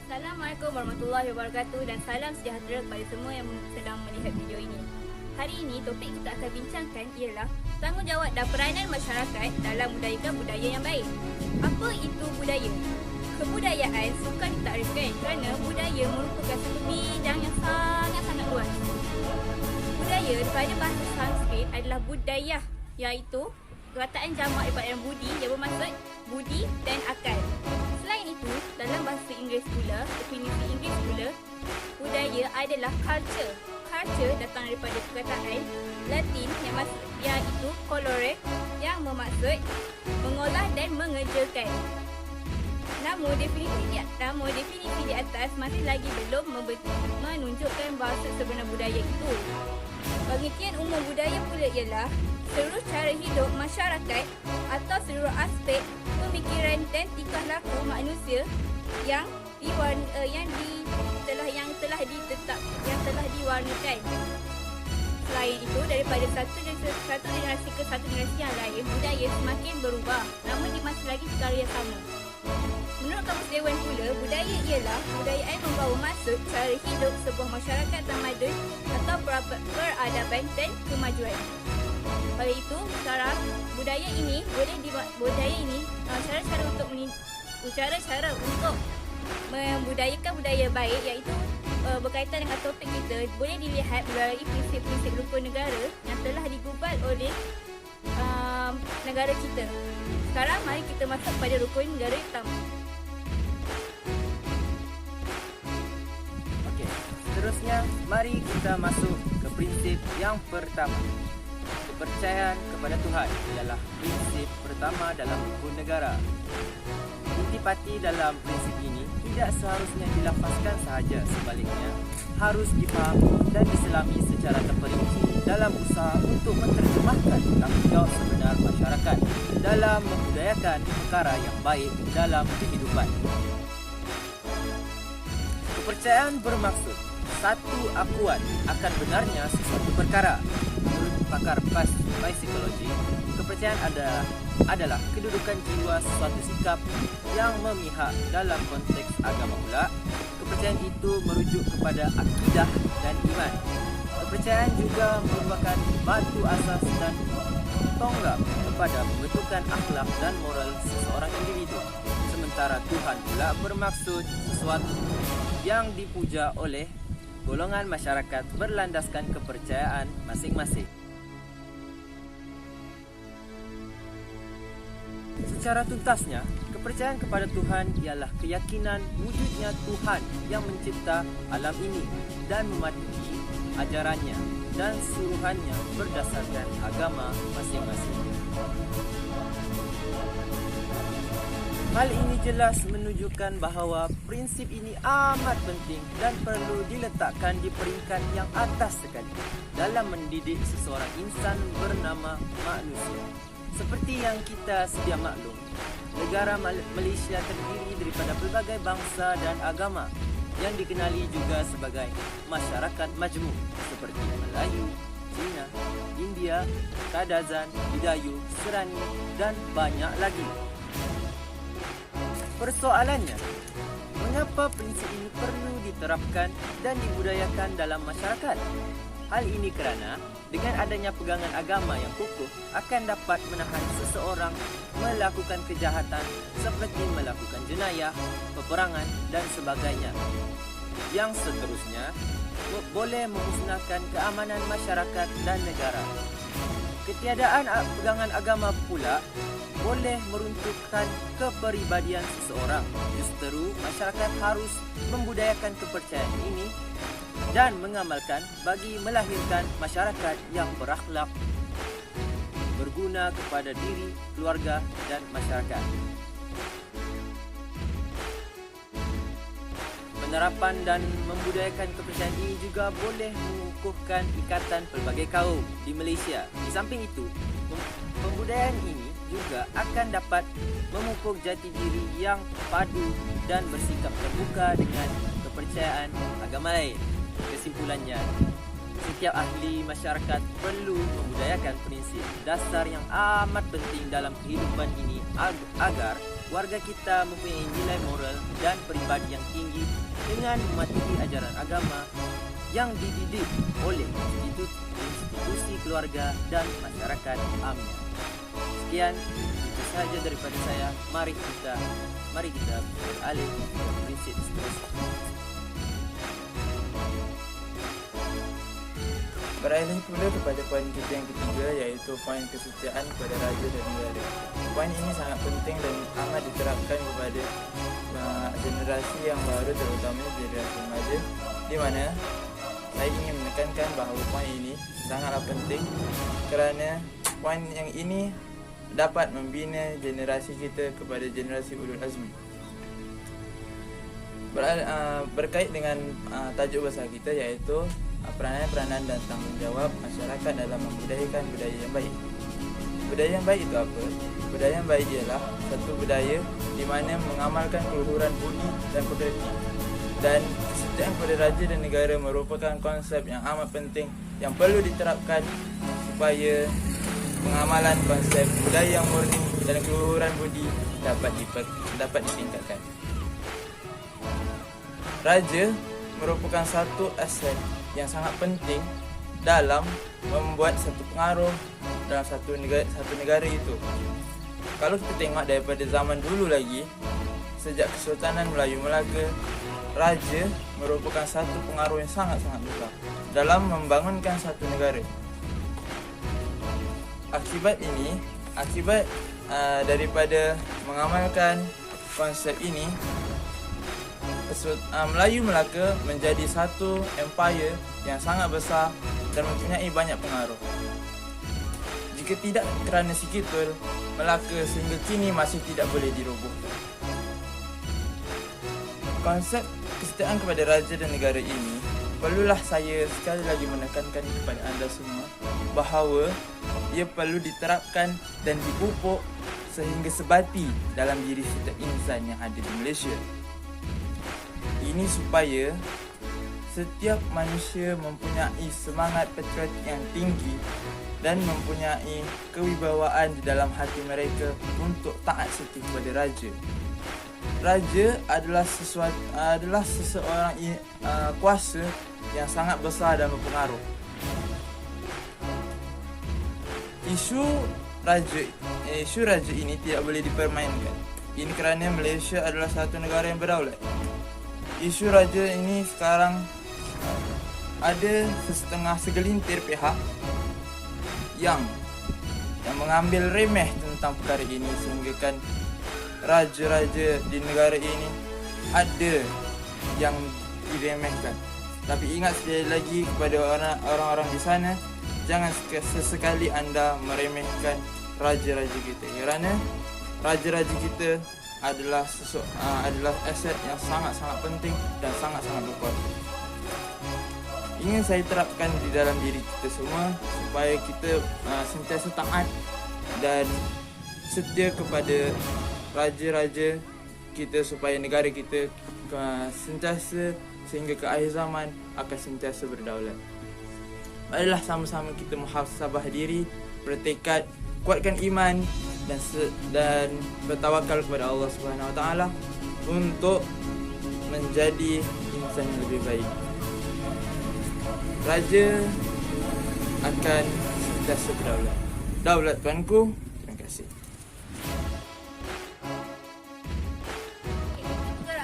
Assalamualaikum warahmatullahi wabarakatuh dan salam sejahtera kepada semua yang sedang melihat video ini. Hari ini topik kita akan bincangkan ialah tanggungjawab dan peranan masyarakat dalam membudayakan budaya yang baik. Apa itu budaya? Kebudayaan sukar ditakrikan kerana budaya merupakan satu bidang yang sangat-sangat luas. Budaya daripada bahasa Sanskrit adalah budaya, iaitu perkataan jamak daripada budi yang bermaksud budi dan akal. Selain itu, dalam bahasa Inggeris pula, definisi Inggeris pula, budaya adalah culture. Culture datang daripada perkataan Latin iaitu colore yang bermaksud mengolah dan mengerjakan. Namun definisi di atas masih lagi belum menunjukkan bahasa sebenar budaya itu. Pengertian umum budaya pula ialah seluruh cara hidup masyarakat atau seluruh aspek pemikiran dan tingkah laku manusia yang telah diwarnakan. Selain itu, daripada satu generasi ke satu generasi yang lain, budaya semakin berubah, namun dia masih lagi perkara yang sama. Menurut Kamus Dewan pula, budaya ialah kebudayaan membawa maksud cara hidup sebuah masyarakat tamadun atau peradaban dan kemajuan. Oleh itu, sekarang cara untuk membudayakan budaya baik, iaitu berkaitan dengan topik kita, boleh dilihat melalui prinsip-prinsip rukun negara yang telah digubal oleh negara kita. Sekarang mari kita masuk pada rukun negara pertama. Okey, seterusnya mari kita masuk ke prinsip yang pertama. Kepercayaan kepada Tuhan ialah prinsip pertama dalam rukun negara. Intipati dalam prinsip ini tidak seharusnya dilafazkan sahaja, sebaliknya harus dipahami dan diselami secara terperinci dalam usaha untuk menerjemahkan tanggungjawab sebenar masyarakat dalam membudayakan perkara yang baik dalam kehidupan. Kepercayaan bermaksud satu akuan akan benarnya sesuatu perkara. Menurut pakar psikologi, kepercayaan adalah kedudukan jiwa suatu sikap yang memihak. Dalam konteks agama pula, kepercayaan itu merujuk kepada akidah dan iman. Kepercayaan juga merupakan batu asas dan tonggak kepada pembentukan akhlak dan moral seseorang individu. Sementara Tuhan pula bermaksud sesuatu yang dipuja oleh golongan masyarakat berlandaskan kepercayaan masing-masing. Secara tuntasnya, kepercayaan kepada Tuhan ialah keyakinan wujudnya Tuhan yang mencipta alam ini dan mematuhi ajarannya dan suruhannya berdasarkan agama masing-masing. Hal ini jelas menunjukkan bahawa prinsip ini amat penting dan perlu diletakkan di peringkat yang atas sekali dalam mendidik seseorang insan bernama manusia. Seperti yang kita sedia maklum, negara Malaysia terdiri daripada pelbagai bangsa dan agama yang dikenali juga sebagai masyarakat majmuk seperti Melayu, Cina, India, Kadazan, Bidayu, Serani dan banyak lagi. Persoalannya, mengapa prinsip ini perlu diterapkan dan dibudayakan dalam masyarakat? Hal ini kerana dengan adanya pegangan agama yang kukuh akan dapat menahan seseorang melakukan kejahatan seperti melakukan jenayah, peperangan dan sebagainya. Yang seterusnya boleh memusnahkan keamanan masyarakat dan negara. Ketiadaan pegangan agama pula boleh meruntuhkan kepribadian seseorang. Justeru masyarakat harus membudayakan kepercayaan ini dan mengamalkan bagi melahirkan masyarakat yang berakhlak, berguna kepada diri, keluarga dan masyarakat. Penerapan dan membudayakan kepercayaan ini juga boleh mengukuhkan ikatan pelbagai kaum di Malaysia. Di samping itu, pembudayaan ini juga akan dapat memupuk jati diri yang padu dan bersikap terbuka dengan kepercayaan agama lain. Kesimpulannya, setiap ahli masyarakat perlu membudayakan prinsip dasar yang amat penting dalam kehidupan ini agar warga kita mempunyai nilai moral dan peribadi yang tinggi dengan mematuhi ajaran agama yang dididik oleh institusi keluarga dan masyarakat Amnya. Sekian, itu sahaja daripada saya. Mari kita beralih ke prinsip seterusnya. Beralih pula kepada poin kita yang ketiga, iaitu poin kesetiaan kepada raja dan negara. Poin ini sangat penting dan amat diterapkan kepada generasi yang baru, terutamanya generasi remaja, di mana saya ingin menekankan bahawa poin ini sangatlah penting kerana poin yang ini dapat membina generasi kita kepada generasi ulul azmi. Berkait dengan tajuk besar kita, iaitu peranan dan tanggungjawab masyarakat dalam membudayakan budaya yang baik. Budaya yang baik itu apa? Budaya yang baik ialah satu budaya di mana mengamalkan keluhuran budi dan pekerti. Dan kesetiaan kepada raja dan negara merupakan konsep yang amat penting yang perlu diterapkan supaya pengamalan konsep budaya yang murni dan keluhuran budi dapat ditingkatkan. Raja merupakan satu aset yang sangat penting dalam membuat satu pengaruh dalam satu negara itu. Kalau kita tengok daripada zaman dulu lagi, sejak Kesultanan Melayu Melaka, raja merupakan satu pengaruh yang sangat-sangat besar dalam membangunkan satu negara. Akibat daripada mengamalkan konsep ini, Melayu Melaka menjadi satu empire yang sangat besar dan mempunyai banyak pengaruh. Jika tidak kerana si Kitul, Melaka sehingga kini masih tidak boleh dirobohkan. Konsep kesetiaan kepada raja dan negara ini perlulah saya sekali lagi menekankan kepada anda semua bahawa ia perlu diterapkan dan dipupuk sehingga sebati dalam diri setiap insan yang ada di Malaysia. Ini supaya setiap manusia mempunyai semangat patriotik yang tinggi dan mempunyai kewibawaan di dalam hati mereka untuk taat setia kepada raja. Raja adalah seseorang kuasa yang sangat besar dan berpengaruh. Isu raja ini tidak boleh dipermainkan. Ini kerana Malaysia adalah satu negara yang berdaulat. Isu raja ini sekarang ada segelintir pihak yang mengambil remeh tentang perkara ini, sehingga kan raja-raja di negara ini ada yang diremehkan. Tapi ingat sekali lagi kepada orang-orang di sana, jangan sesekali anda meremehkan raja-raja kita, kerana raja-raja kita adalah aset yang sangat-sangat penting dan sangat-sangat berkuasa. Ingin saya terapkan di dalam diri kita semua supaya kita sentiasa taat dan setia kepada raja-raja kita, supaya negara kita sentiasa sehingga ke akhir zaman akan sentiasa berdaulat. Marilah sama-sama kita muhasabah diri, bertekad, kuatkan iman dan bertawakal kepada Allah Subhanahu Wa Taala untuk menjadi insan yang lebih baik. Raja akan sentiasa berdaulat. Daulat tuanku. Terima kasih.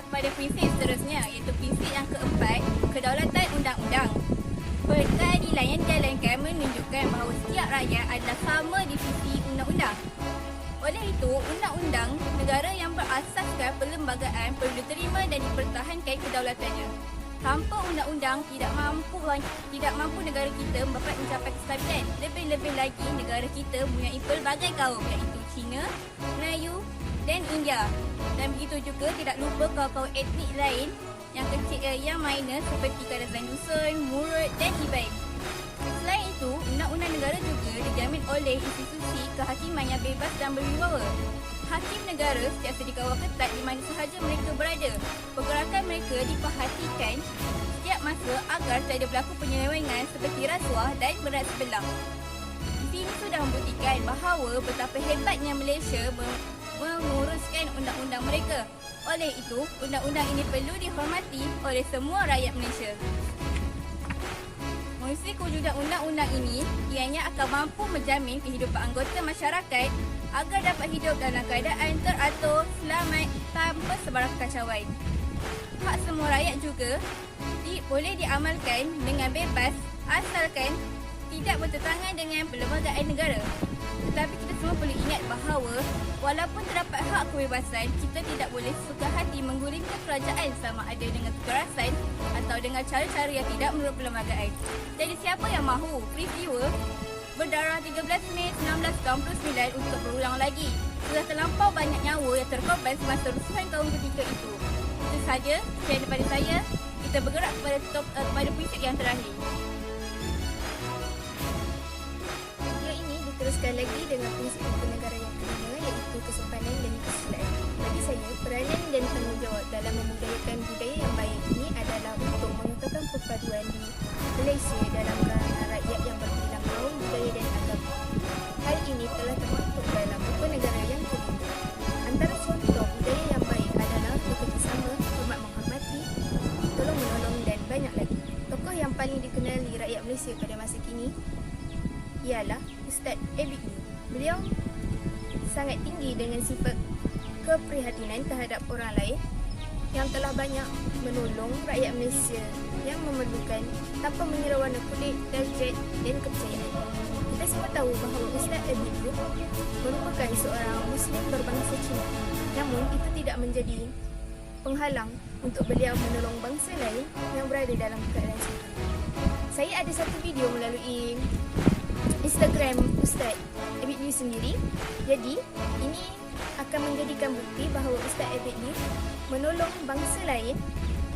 Pada prinsip seterusnya, iaitu prinsip yang keempat, kedaulatan undang-undang. Peradilan yang dijalankan menunjukkan bahawa setiap rakyat adalah sama di sisi undang-undang. Oleh itu, undang-undang negara yang berasaskan perlembagaan perlu diterima dan dipertahankan kedaulatannya. Tanpa undang-undang tidak mampu negara kita dapat mencapai kestabilan. Lebih-lebih lagi negara kita mempunyai pelbagai kaum, iaitu Cina, Melayu dan India. Dan begitu juga tidak lupa kaum-kaum etnik lain yang kecil yang minor seperti Kadazan Dusun, Murut dan Iban. Selain itu, undang-undang negara juga dijamin oleh institusi kehakiman yang bebas dan berwibawa. Hakim negara sentiasa dikawal ketat di mana sahaja mereka berada. Pergerakan mereka diperhatikan setiap masa agar tidak berlaku penyelewengan seperti rasuah dan berat sebelah. Di sini sudah membuktikan bahawa betapa hebatnya Malaysia menguruskan undang-undang mereka. Oleh itu, undang-undang ini perlu dihormati oleh semua rakyat Malaysia. Mengisi kewujudan undang-undang ini, ianya akan mampu menjamin kehidupan anggota masyarakat agar dapat hidup dalam keadaan teratur, selamat tanpa sebarang kekacauan. Hak semua rakyat juga boleh diamalkan dengan bebas asalkan tidak bertentangan dengan perlembagaan negara. Tetapi kita semua perlu ingat bahawa walaupun terdapat hak kebebasan, kita tidak boleh suka hati menggulingkan kerajaan sama ada dengan kekerasan atau dengan cara-cara yang tidak menurut perlembagaan. Jadi siapa yang mahu peristiwa berdarah 13 Mei 1999 untuk berulang lagi? Sudah terlampau banyak nyawa yang terkorban semasa rusuhan tahun ketika itu. Itu saja, sekian daripada saya. Kita bergerak kepada prinsip yang terakhir. Teruskan lagi dengan prinsip hukum negara yang kelima, iaitu kesopanan dan kesusilaan. Bagi saya, peranan dan tanggungjawab dalam membudayakan budaya yang baik ini adalah untuk mengekalkan perpaduan di Malaysia dalam kalangan rakyat yang berbilang kaum, budaya dan agama. Hal ini telah termaktub dalam hukum negara yang kelima. Antara contoh budaya yang baik adalah bekerjasama, hormat menghormati, tolong menolong dan banyak lagi. Tokoh yang paling dikenali rakyat Malaysia pada masa kini ialah Ustaz Abid Lee. Beliau sangat tinggi dengan sifat keprihatinan terhadap orang lain yang telah banyak menolong rakyat Malaysia yang memerlukan tanpa mengira warna kulit, darjat dan kepercayaan. Kita semua tahu bahawa Ustaz Abid Lee merupakan seorang Muslim berbangsa Cina. Namun itu tidak menjadi penghalang untuk beliau menolong bangsa lain yang berada dalam keadaan susah. Saya ada satu video melalui Instagram Ustaz Abid Lee sendiri. Jadi, ini akan menjadikan bukti bahawa Ustaz Abid Lee menolong bangsa lain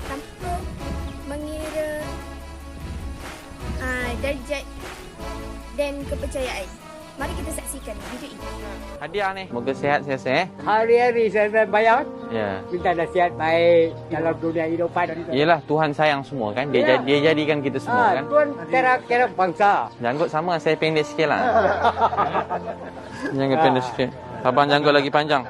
tanpa mengira darjat dan kepercayaan. Mari kita saksikan video ini. Hadiah ni. Moga sihat selesai. Hari-hari saya bayar. Ya. Minta nasihat baik dalam dunia hidupan. Yelah, Tuhan sayang semua kan. Dia jadikan kita semua kan. Tuhan kira bangsa. Janggut sama, saya pendek sikit lah. Janggut pendek sikit. Abang janggut lagi panjang.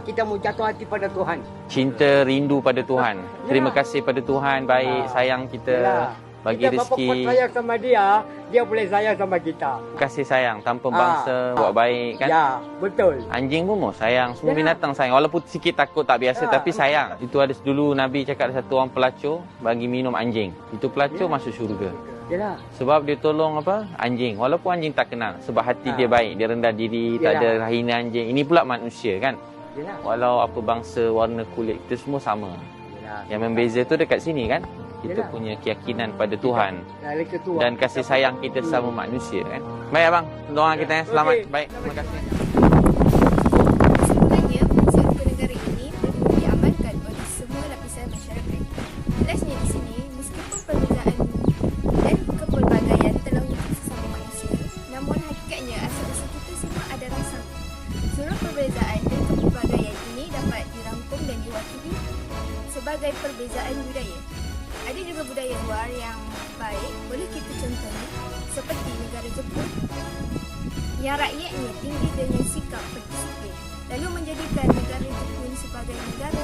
Kita mau jatuh hati pada Tuhan. Cinta, rindu pada Tuhan. Terima kasih pada Tuhan. Baik, sayang kita. Bagi kita rezeki. Kita sayang sama dia, dia boleh sayang sama kita. Kasih sayang tanpa bangsa, buat baik kan. Ya, betul. Anjing pun mau sayang, semua binatang sayang. Walaupun sikit takut tak biasa, tapi sayang. Itu ada dulu Nabi cakap ada satu orang pelacur bagi minum anjing. Itu pelacur masuk syurga. Yalah. Sebab dia tolong anjing. Walaupun anjing tak kenal, sebab hati dia baik, dia rendah diri, tak ada hina anjing. Ini pula manusia kan. Yalah. Walau apa bangsa, warna kulit, kita semua sama. Yang membeza tu dekat sini kan. Kita punya keyakinan pada Tuhan dan kasih sayang kita sama manusia kan. Baik abang, doa kita ya. Selamat. Baik, terima kasih. Sebenarnya, prinsip hukum negara ini perlu diamalkan oleh semua lapisan masyarakat. Jelasnya di sini, meskipun perbezaan dan kepelbagaian telah wujud sesama manusia, namun hakikatnya asal-usul kita semua adalah sama. Seluruh perbezaan dan kepelbagaian ini dapat dirangkum dan diwakili sebagai perbezaan budaya. Ada juga budaya luar yang baik, boleh kita contohnya seperti negara Jepun yang rakyatnya tinggi dengan sikap berdisiplin, lalu menjadikan negara Jepun sebagai negara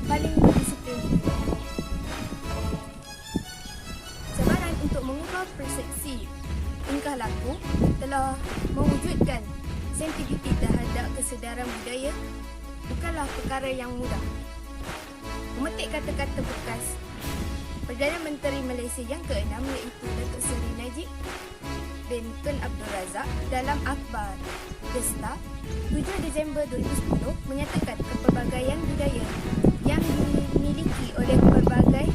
paling berdisiplin di dunia. Cabaran untuk mengubah persepsi tingkah laku telah mewujudkan sensitiviti terhadap kesedaran budaya bukanlah perkara yang mudah. Memetik kata-kata bekas Perdana Menteri Malaysia yang ke-6 iaitu Datuk Seri Najib bin Tun Abdul Razak dalam akhbar The Star 7 Disember 2010 menyatakan kepelbagaian budaya yang dimiliki oleh pelbagai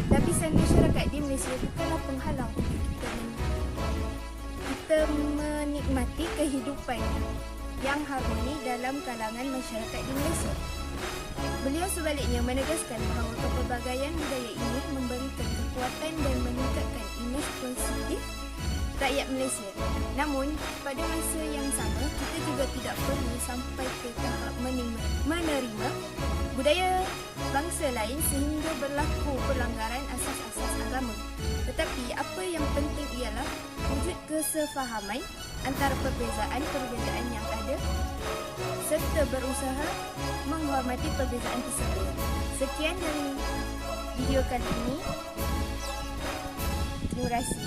lapisan masyarakat di Malaysia bukanlah penghalang untuk kita menikmati kehidupan yang harmoni dalam kalangan masyarakat di Malaysia. Beliau sebaliknya menegaskan bahawa kepelbagaian budaya ini memberikan kekuatan dan meningkatkan imej positif rakyat Malaysia. Namun, pada masa yang sama, kita juga tidak perlu sampai ke tahap menerima budaya bangsa lain sehingga berlaku pelanggaran asas-asas agama. Tetapi apa yang penting ialah wujud kesefahaman antara perbezaan-perbezaan yang ada serta juga berusaha menghormati perbezaan tersebut. Sekian dari video kali ini. Terima kasih.